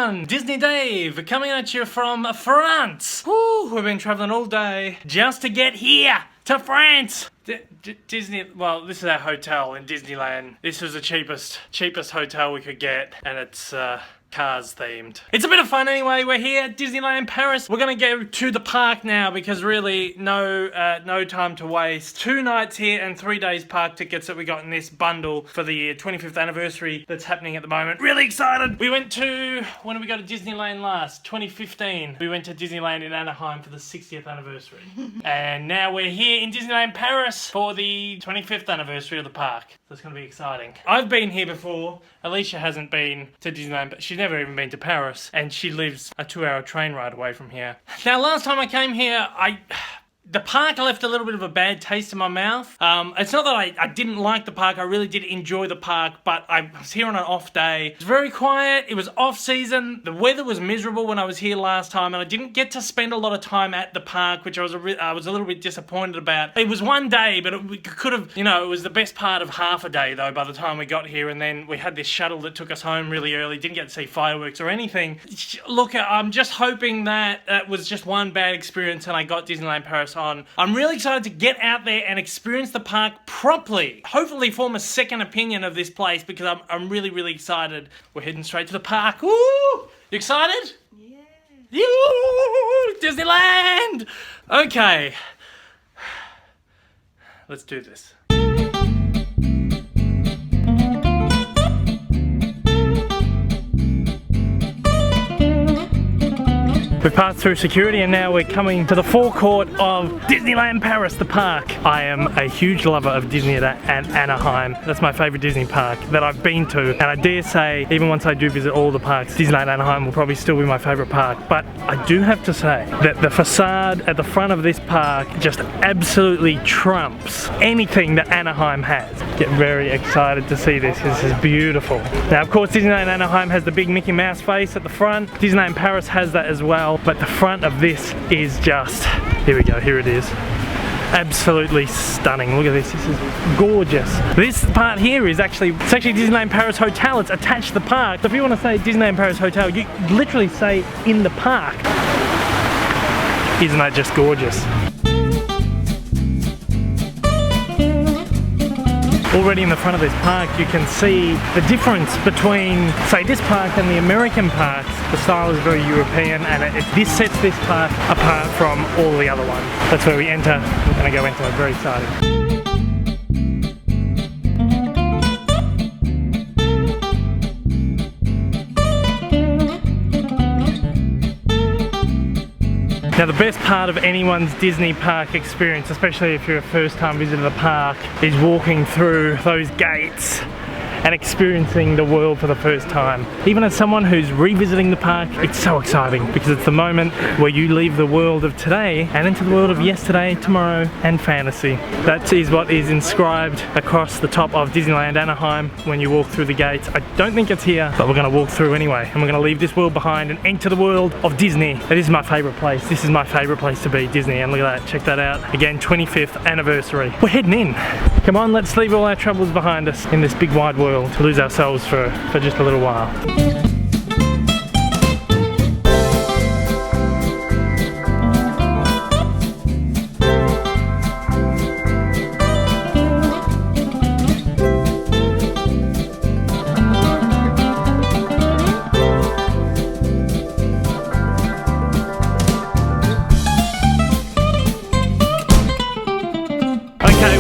everyone! Disney Dave coming at you from France. Woo, we've been traveling all day just to get here to France. Disney, well, this is our hotel in Disneyland. This was the cheapest hotel we could get, and it's Cars themed. It's a bit of fun anyway. We're here at Disneyland Paris. We're gonna go to the park now because really no time to waste. 2 nights here and 3 days park tickets that we got in this bundle for the 25th anniversary that's happening at the moment. Really excited. We went to, when did we go to Disneyland last? 2015. We went to Disneyland in Anaheim for the 60th anniversary. And now we're here in Disneyland Paris for the 25th anniversary of the park. So it's gonna be exciting. I've been here before. Alicia hasn't been to Disneyland, but she's never even been to Paris, and she lives a 2-hour train ride away from here. Now, last time I came here, the park left a little bit of a bad taste in my mouth. It's not that I didn't like the park, I really did enjoy the park, but I was here on an off day. It was very quiet, it was off season, the weather was miserable when I was here last time, and I didn't get to spend a lot of time at the park, which I was a little bit disappointed about. It was one day, but it could have, you know, it was the best part of half a day though by the time we got here, and then we had this shuttle that took us home really early, didn't get to see fireworks or anything. Look, I'm just hoping that it was just one bad experience and I got Disneyland Paris on. I'm really excited to get out there and experience the park properly. Hopefully form a second opinion of this place because I'm really, really excited. We're heading straight to the park. Woo! You excited? Yeah. Disneyland! Okay. Let's do this. We've passed through security and now we're coming to the forecourt of Disneyland Paris, the park. I am a huge lover of Disney and Anaheim. That's my favourite Disney park that I've been to, and I dare say, even once I do visit all the parks, Disneyland Anaheim will probably still be my favourite park. But I do have to say that the facade at the front of this park just absolutely trumps anything that Anaheim has. Get very excited to see this. This is beautiful. Now, of course, Disneyland Anaheim has the big Mickey Mouse face at the front. Disneyland Paris has that as well. But the front of this is just, here we go, here it is. Absolutely stunning. Look at this, this is gorgeous. This part here is actually, it's actually Disneyland Paris Hotel. It's attached to the park. So if you want to say Disneyland Paris Hotel, you literally say in the park. Isn't that just gorgeous? Already in the front of this park you can see the difference between, say, this park and the American parks. The style is very European, and this sets this park apart from all the other ones. That's where we enter. We're going to go into it. Very exciting. Now, the best part of anyone's Disney park experience, especially if you're a first-time visitor to the park, is walking through those gates and experiencing the world for the first time. Even as someone who's revisiting the park, it's so exciting because it's the moment where you leave the world of today and into the world of yesterday, tomorrow, and fantasy. That is what is inscribed across the top of Disneyland Anaheim when you walk through the gates. I don't think it's here, but we're gonna walk through anyway, and we're gonna leave this world behind and enter the world of Disney. This is my favorite place. This is my favorite place to be, Disney, and look at that, check that out. Again, 25th anniversary. We're heading in. Come on, let's leave all our troubles behind us in this big wide world to lose ourselves for just a little while.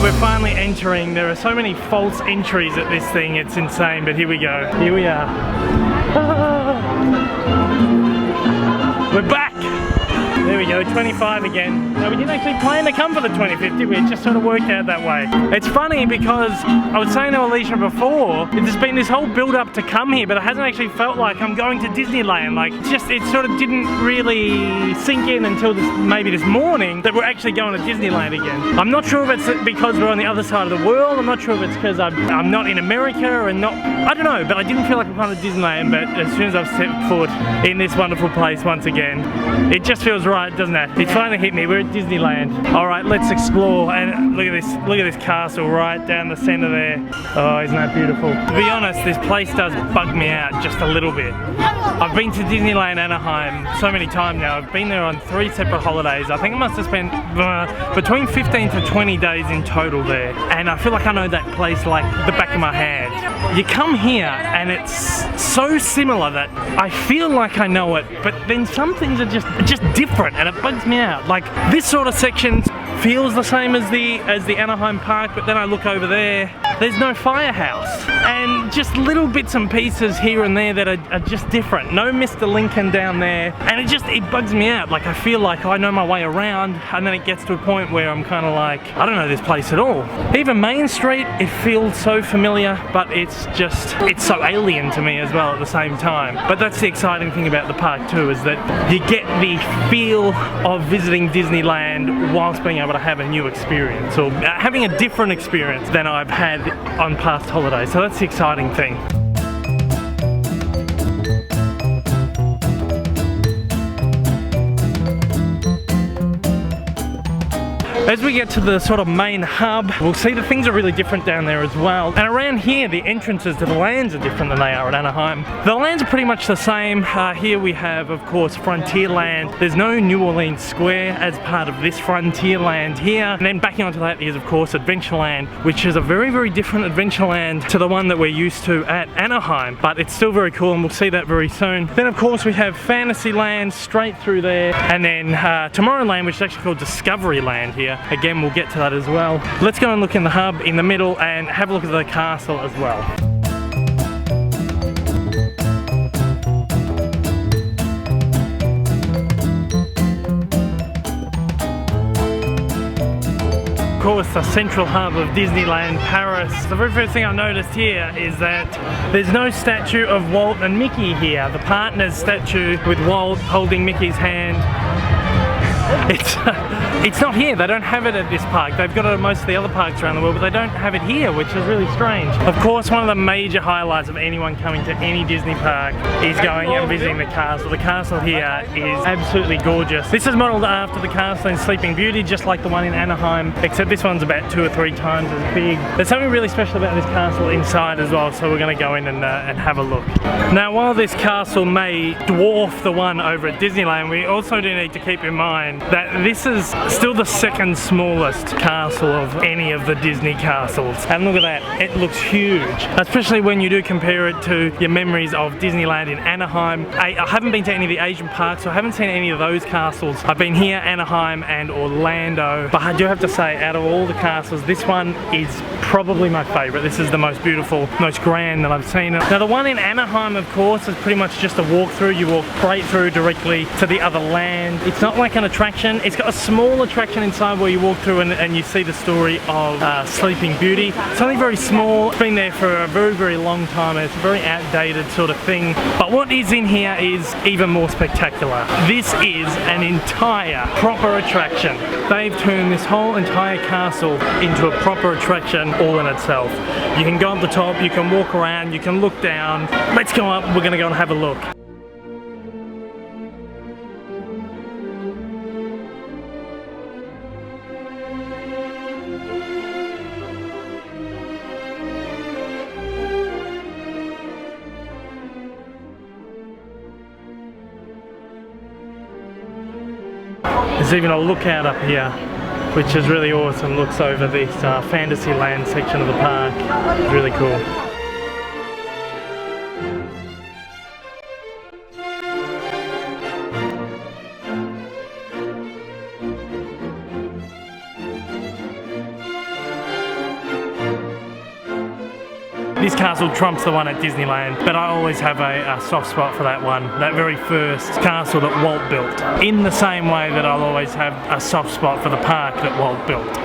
We're finally entering. There are so many false entries at this thing, it's insane, but here we go. Here we are. We're back! There we go, 25 again. No, we didn't actually plan to come for the 25th, did we? It just sort of worked out that way. It's funny because I was saying to Alicia before, there's been this whole build up to come here, but it hasn't actually felt like I'm going to Disneyland. Like, it sort of didn't really sink in until maybe this morning that we're actually going to Disneyland again. I'm not sure if it's because we're on the other side of the world. I'm not sure if it's because I'm not in America and not, I don't know, but I didn't feel like I'm going to Disneyland. But as soon as I've set foot in this wonderful place once again, it just feels right, doesn't doesn't it? It finally hit me. We're at Disneyland. All right, let's explore. And look at this. Look at this castle right down the center there. Oh, isn't that beautiful? To be honest, this place does bug me out just a little bit. I've been to Disneyland Anaheim so many times now. I've been there on 3 separate holidays. I think I must have spent between 15 to 20 days in total there. And I feel like I know that place like the back of my hand. You come here and it's so similar that I feel like I know it, but then some things are just different and it bugs me out. Like this sort of section feels the same as the Anaheim Park, but then I look over there, there's no firehouse. And just little bits and pieces here and there that are just different. No Mr. Lincoln down there. And it bugs me out. Like I feel like I know my way around, and then it gets to a point where I'm kind of like, I don't know this place at all. Even Main Street, it feels so familiar, but it's so alien to me as well at the same time. But that's the exciting thing about the park too, is that you get the feel of visiting Disneyland whilst being able to have a new experience, or having a different experience than I've had on past holidays. So that's the exciting thing. As we get to the sort of main hub, we'll see that things are really different down there as well. And around here, the entrances to the lands are different than they are at Anaheim. The lands are pretty much the same. Here we have, of course, Frontierland. There's no New Orleans Square as part of this Frontierland here. And then backing onto that is, of course, Adventureland, which is a very, very different Adventureland to the one that we're used to at Anaheim. But it's still very cool, and we'll see that very soon. Then, of course, we have Fantasyland straight through there. And then Tomorrowland, which is actually called Discoveryland here. Again, we'll get to that as well. Let's go and look in the hub in the middle and have a look at the castle as well. Of course, the central hub of Disneyland Paris. The very first thing I noticed here is that there's no statue of Walt and Mickey here. The partner's statue with Walt holding Mickey's hand. It's not here. They don't have it at this park. They've got it at most of the other parks around the world, but they don't have it here, which is really strange. Of course, one of the major highlights of anyone coming to any Disney park is going and visiting the castle. The castle here is absolutely gorgeous. This is modelled after the castle in Sleeping Beauty, just like the one in Anaheim, except this one's about 2 or 3 times as big. There's something really special about this castle inside as well, so we're going to go in and have a look. Now, while this castle may dwarf the one over at Disneyland, we also do need to keep in mind that this is still the second smallest castle of any of the Disney castles. And look at that, it looks huge. Especially when you do compare it to your memories of Disneyland in Anaheim. I haven't been to any of the Asian parks, so I haven't seen any of those castles. I've been here, Anaheim and Orlando. But I do have to say, out of all the castles, this one is probably my favourite. This is the most beautiful, most grand that I've seen. Now the one in Anaheim, of course, is pretty much just a walkthrough. You walk straight through directly to the other land. It's not like an attraction. It's got a small attraction inside where you walk through and you see the story of Sleeping Beauty. It's only very small. It's been there for a very, very long time, and it's a very outdated sort of thing. But what is in here is even more spectacular. This is an entire proper attraction. They've turned this whole entire castle into a proper attraction all in itself. You can go up the top, you can walk around, you can look down. Let's go up, we're gonna go and have a look. There's even a lookout up here, which is really awesome. Looks over this Fantasyland section of the park. It's really cool. This castle trumps the one at Disneyland, but I always have a soft spot for that one, that very first castle that Walt built. In the same way that I'll always have a soft spot for the park that Walt built.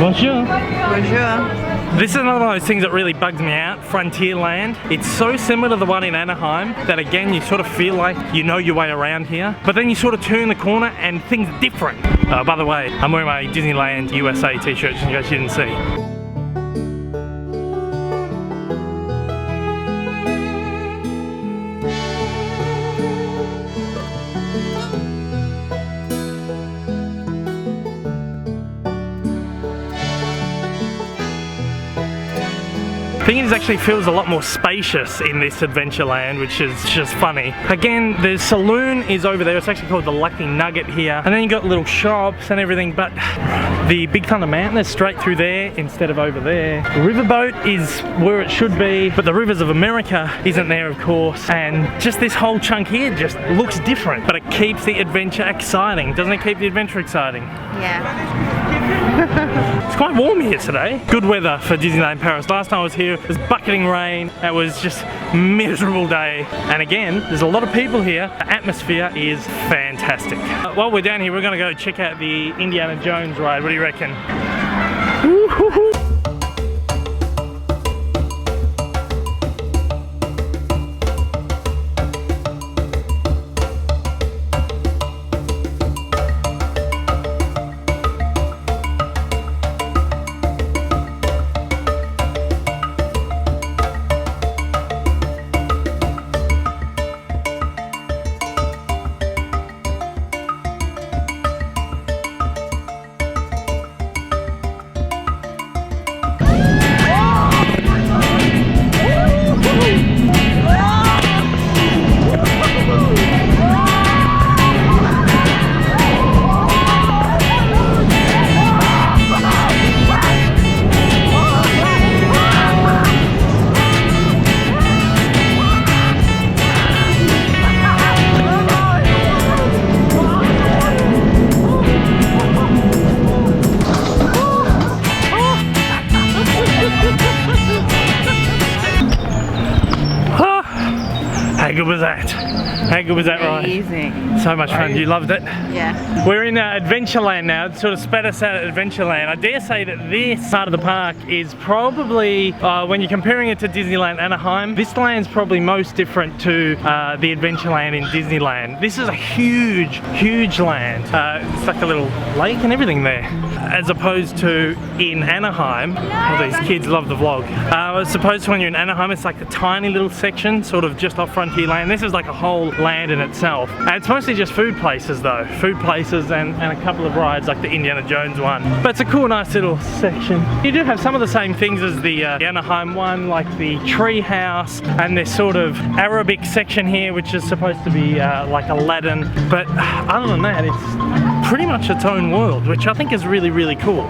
Bonjour. Bonjour. This is another one of those things that really bugs me out, Frontierland. It's so similar to the one in Anaheim that again you sort of feel like you know your way around here, but then you sort of turn the corner and things are different. By the way, I'm wearing my Disneyland USA t-shirt in case you didn't see. I think it actually feels a lot more spacious in this Adventureland, which is just funny. Again, the saloon is over there. It's actually called the Lucky Nugget here. And then you got little shops and everything, but the Big Thunder Mountain is straight through there instead of over there. The riverboat is where it should be, but the Rivers of America isn't there, of course. And just this whole chunk here just looks different, but it keeps the adventure exciting. Doesn't it keep the adventure exciting? Yeah. It's quite warm here today. Good weather for Disneyland Paris. Last time I was here, it was bucketing rain. It was just a miserable day. And again, there's a lot of people here. The atmosphere is fantastic. While we're down here, we're gonna go check out the Indiana Jones ride. What do you reckon? Woo-hoo-hoo. How good was that? How good was that ride? Amazing. So much fun. You loved it? Yeah. We're in Adventureland now. It sort of spat us out at Adventureland. I dare say that this part of the park is probably, when you're comparing it to Disneyland Anaheim, this land's probably most different to the Adventureland in Disneyland. This is a huge, huge land. It's like a little lake and everything there. As opposed to in Anaheim, oh, these kids love the vlog. As opposed to when you're in Anaheim, it's like a tiny little section, sort of just off Frontierland. This is like a whole land in itself. And it's mostly just food places though. Food places and a couple of rides like the Indiana Jones one. But it's a cool, nice little section. You do have some of the same things as the Anaheim one, like the tree house and this sort of Arabic section here, which is supposed to be like Aladdin. But other than that, it's pretty much its own world, which I think is really, really cool.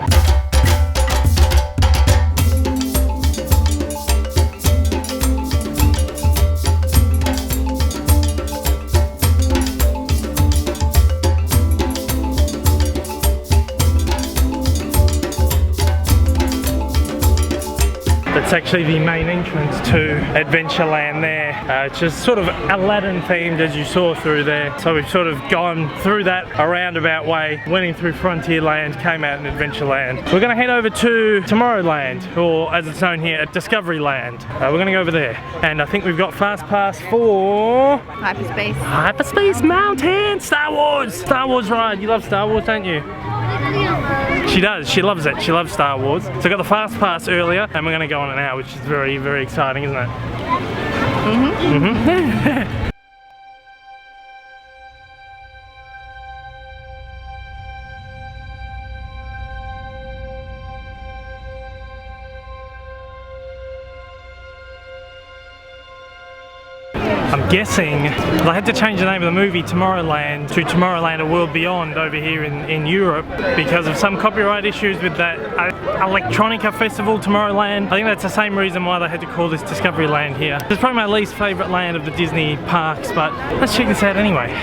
It's actually the main entrance to Adventureland there. It's just sort of Aladdin themed as you saw through there. So we've sort of gone through that a roundabout way, went in through Frontierland, came out in Adventureland. We're going to head over to Tomorrowland, or as it's known here, Discoveryland. We're going to go over there. And I think we've got Fast Pass for... Hyperspace. Hyperspace Mountain! Star Wars! Star Wars ride. You love Star Wars, don't you? She does, she loves it, she loves Star Wars. So I got the Fast Pass earlier and we're going to go on it now, which is very, very exciting, isn't it? Mm-hmm. I'm guessing they had to change the name of the movie Tomorrowland to Tomorrowland A World Beyond over here in Europe because of some copyright issues with that Electronica Festival Tomorrowland. I think that's the same reason why they had to call this Discoveryland here. It's probably my least favourite land of the Disney parks, but let's check this out anyway.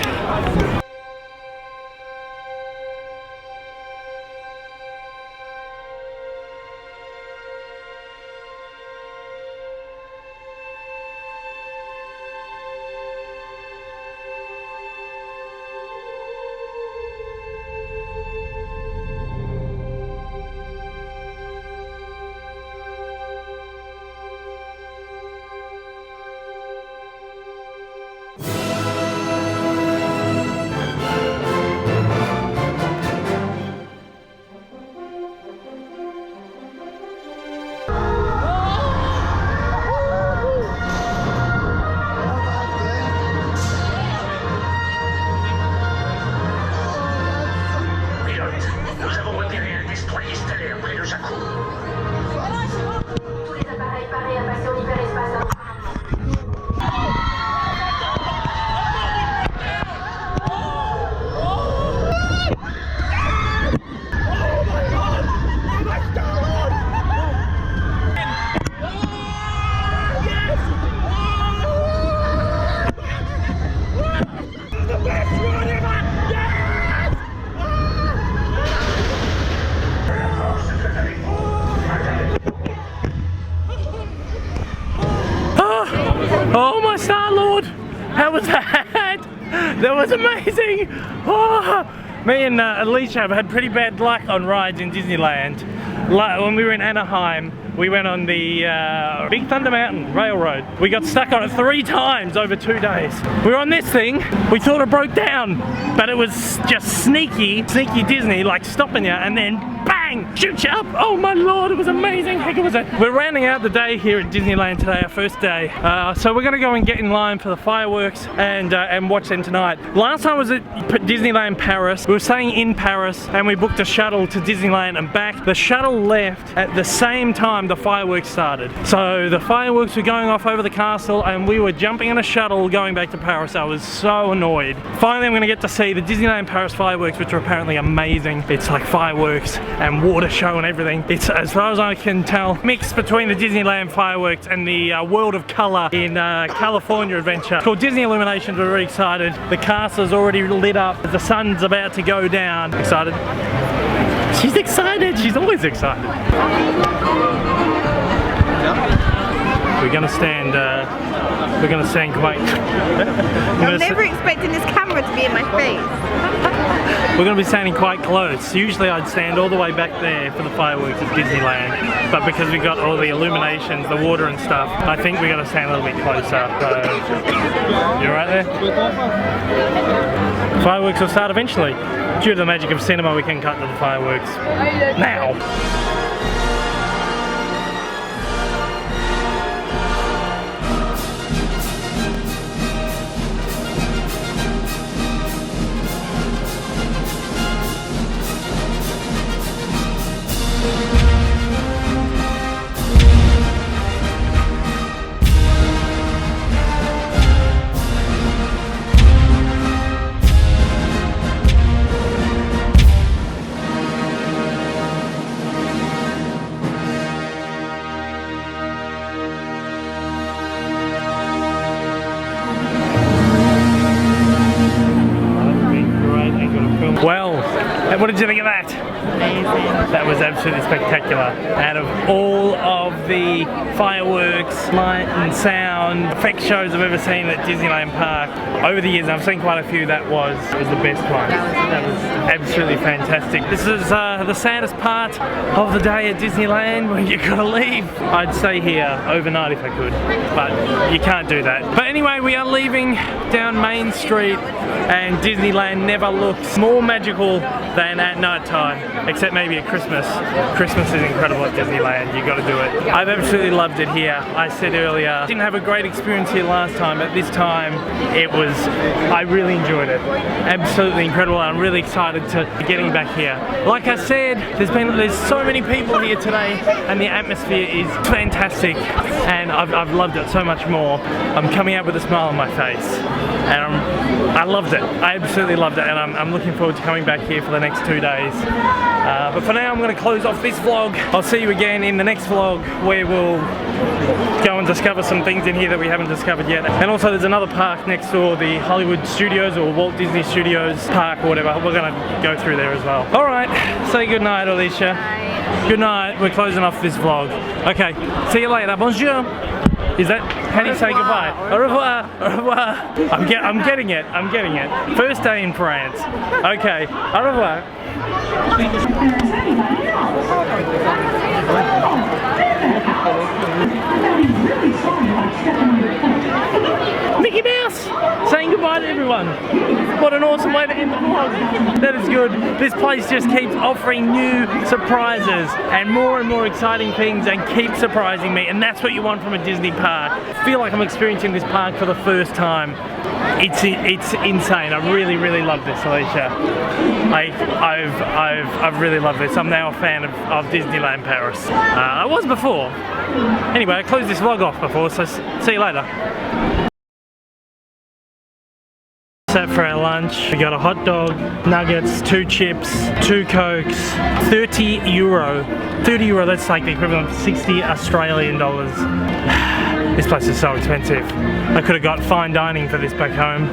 was that? That was amazing. Oh, me and Alicia have had pretty bad luck on rides in Disneyland. When we were in Anaheim, we went on the Big Thunder Mountain Railroad. We got stuck on it 3 times over 2 days. We were on this thing, we thought it broke down, but it was just sneaky Disney, like stopping you and then bang, shoot you up. Oh my lord, it was amazing. Heck, it was it. We're rounding out the day here at Disneyland today, our first day. So we're gonna go and get in line for the fireworks and watch them tonight. Last time I was at Disneyland Paris. We were staying in Paris and we booked a shuttle to Disneyland and back. The shuttle left at the same time the fireworks started. So the fireworks were going off over the castle and we were jumping in a shuttle going back to Paris. I was so annoyed. Finally, I'm gonna get to see the Disneyland Paris fireworks, which are apparently amazing. It's like fireworks and water show and everything. It's, as far as I can tell, mixed between the Disneyland fireworks and the World of Color in California Adventure. It's called Disney Illuminations. We're really excited. The castle's already lit up. The sun's about to go down. Excited? She's excited. She's always excited. We're gonna stand quite. I'm never expecting this camera to be in my face. We're going to be standing quite close. Usually I'd stand all the way back there for the fireworks at Disneyland, but because we got all the illuminations, the water and stuff, I think we're going to stand a little bit closer. So, you right there? Fireworks will start eventually. Due to the magic of cinema, we can cut to the fireworks now. Well, what did you think of that? Amazing. That was absolutely spectacular. Out of all of the fireworks, light and sound, effect shows I've ever seen at Disneyland Park, over the years, I've seen quite a few, that was the best one. That was absolutely fantastic. This is the saddest part of the day at Disneyland when you gotta leave. I'd stay here overnight if I could, but you can't do that. But anyway, we are leaving down Main Street, and Disneyland never looks more magical than at night time, except maybe at Christmas. Christmas is incredible at Disneyland, you gotta do it. I've absolutely loved it here. I said earlier, didn't have a great experience here last time, but this time I really enjoyed it. Absolutely incredible. I'm really excited to be getting back here. Like I said, there's so many people here today and the atmosphere is fantastic and I've loved it so much more. I'm coming out with a smile on my face and I loved it. I absolutely loved it and I'm looking forward to coming back here for the next 2 days. But for now I'm going to close off this vlog. I'll see you again in the next vlog where we'll go and discover some things in here that we haven't discovered yet. And also there's another park next door, the Hollywood Studios or Walt Disney Studios Park or whatever. We're going to go through there as well. Alright, say good night, Alicia. Bye. Good night. We're closing off this vlog. Okay, see you later. Bonjour. Is that how do you say goodbye? Au revoir. Au revoir. I'm getting it. I'm getting it. First day in France. Okay. Au revoir. Mickey Mouse saying goodbye to everyone. What an awesome way to end the vlog. That is good. This place just keeps offering new surprises and more exciting things and keeps surprising me, and that's what you want from a Disney park. I feel like I'm experiencing this park for the first time. It's insane. I really love this, Alicia. I've really loved this. I'm now a fan of Disneyland Paris. I was before. Anyway, I closed this vlog off before, so see you later. Sat for our lunch. We got a hot dog, nuggets, 2 chips, 2 Cokes, 30 euro. 30 euro, that's like the equivalent of 60 Australian dollars. This place is so expensive. I could have got fine dining for this back home.